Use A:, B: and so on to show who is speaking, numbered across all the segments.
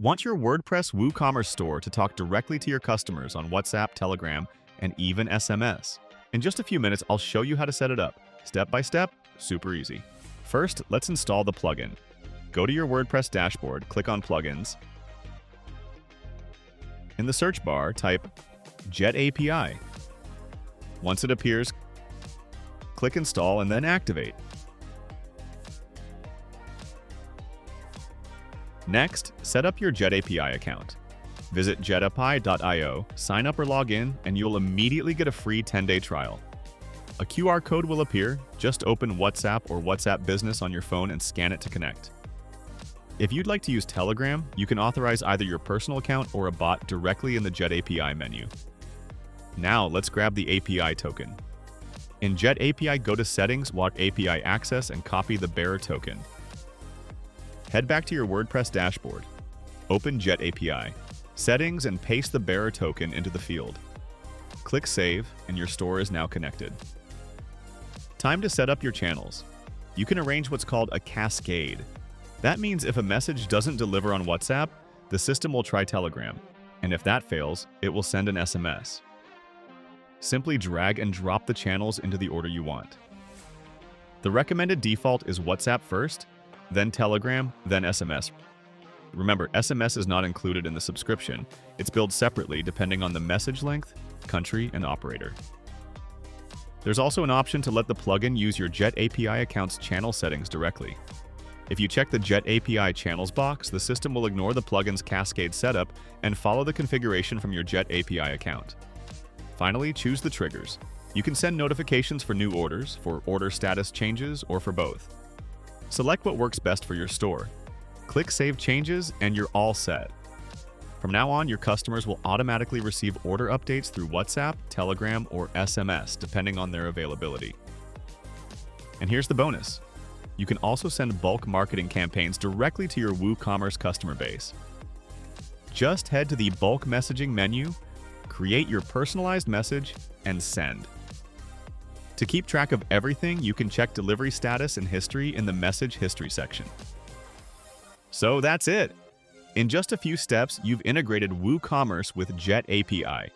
A: Want your WordPress WooCommerce store to talk directly to your customers on WhatsApp, Telegram, and even SMS? In just a few minutes, I'll show you how to set it up. Step by step, super easy. First, let's install the plugin. Go to your WordPress dashboard, click on Plugins. In the search bar, type Jetapi. Once it appears, click Install and then Activate. Next, set up your Jetapi account. Visit jetapi.io, sign up or log in, and you'll immediately get a free 10-day trial. A QR code will appear. Just open WhatsApp or WhatsApp Business on your phone and scan it to connect. If you'd like to use Telegram, you can authorize either your personal account or a bot directly in the Jetapi menu. Now, let's grab the API token. In Jetapi, go to Settings, lock API Access, and copy the bearer token. Head back to your WordPress dashboard. Open Jetapi, Settings, and paste the bearer token into the field. Click Save, and your store is now connected. Time to set up your channels. You can arrange what's called a cascade. That means if a message doesn't deliver on WhatsApp, the system will try Telegram, and if that fails, it will send an SMS. Simply drag and drop the channels into the order you want. The recommended default is WhatsApp first, then Telegram, then SMS. Remember, SMS is not included in the subscription. It's billed separately depending on the message length, country, and operator. There's also an option to let the plugin use your Jetapi account's channel settings directly. If you check the Jetapi channels box, the system will ignore the plugin's cascade setup and follow the configuration from your Jetapi account. Finally, choose the triggers. You can send notifications for new orders, for order status changes, or for both. Select what works best for your store. Click Save Changes, and you're all set. From now on, your customers will automatically receive order updates through WhatsApp, Telegram, or SMS, depending on their availability. And here's the bonus. You can also send bulk marketing campaigns directly to your WooCommerce customer base. Just head to the bulk messaging menu, create your personalized message, and send. To keep track of everything, you can check delivery status and history in the Message History section. So that's it! In just a few steps, you've integrated WooCommerce with Jetapi.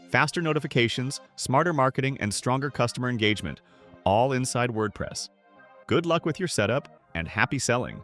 A: Faster notifications, smarter marketing, and stronger customer engagement, all inside WordPress. Good luck with your setup, and happy selling!